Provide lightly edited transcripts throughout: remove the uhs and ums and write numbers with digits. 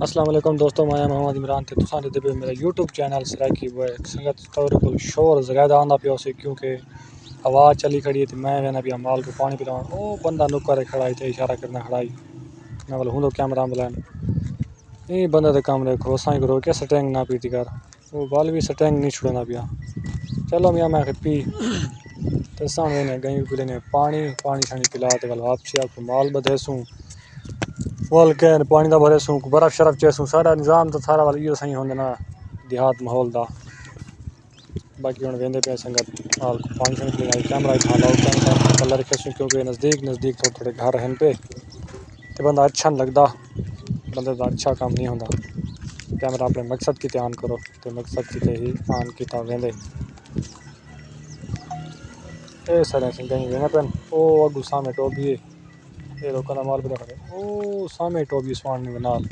السلام علیکم دوستو، میں محمد عمران تے تساں دے میرا یوٹیوب چینل سرائکی ہوئے سنگت طور کو شور زیادہ آندا پیا سے کیونکہ ہوا چلی کھڑی ہے تے میں وینا پیا مال کو پانی پلاؤں. او بندہ نکر کھڑا ہے تے اشارہ کرنا کھڑائی میں بول ہوں کیمرہ بلائن یہ بندہ تے کام رکھو سائیں کرو کہ سٹینگ نہ پیتی کر وہ بال بھی سٹینگ نہیں چھڑنا پیا. چلو میاں میں پی تے سامنے نے گئی پلے پانی شانی پلا تے ول واپسی آپ کو مال بدھے سوں وال کہن پانی دا بھرے سوں برف شرف چیسوں سارا نظام تو سارا والا یہ صحیح ہوندے نا دیہات ماحول دا. باقی ہوں ویندے پہ سنگت مال کو پانی شانی پلائی کیمرہ تھا لاؤ کیمرہ کلر رکھے سوں کیونکہ نزدیک تھوڑے گھر ہیں پہ تے بندہ اچھا نہیں لگدا بندے دا اچھا کام نہیں ہوندا. کیمرہ اپنے مقصد کی دھیان کرو تے مقصد کی تے ہی آن کیتا ویندے اے سارے سنگیں وینا پن او اگو سامنے ٹوبی اے لوکاں دا مال پہ کھڑے او سامنے ٹوبی سوان نال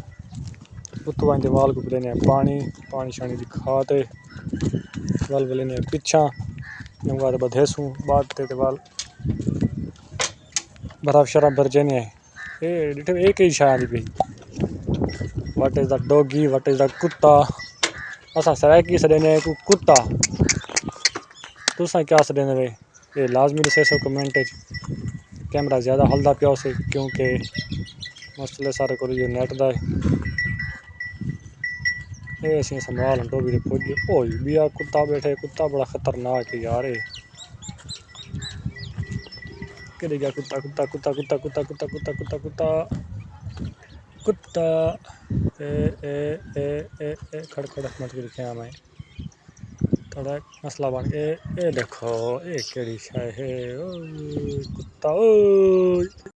اتو آئندے وال کو پلینے پانی شانی دکھا تے وال بلینے پچھا نمگاد بدھے سوں بعد تے وال برف شرف برجنے اے ڈٹھے ایک ہی شاید بھی what is the doggy what is the کتا اساں سرائکی سڈینے کو کتا تساں کیا سڈینے وے یہ لازمی دسے سو کمنٹ کیمرہ زیادہ ہلدا پیا سے کیونکہ مسئلے سارے کو یہ نیٹ دا اے اسی سنبھال ٹوبی پوج اوئی بیا کتا بیٹھے کتا بڑا خطرناک ہے یار کدے گیا کتا کتا کتا کتا کتا کتا کتا کتا کتا کتا اے اے اے اے اے کھڑ کھڑ مت کر کیا میں تھوڑا مسئلہ بن اے دیکھو اے کیڑی شے ہے او کتا او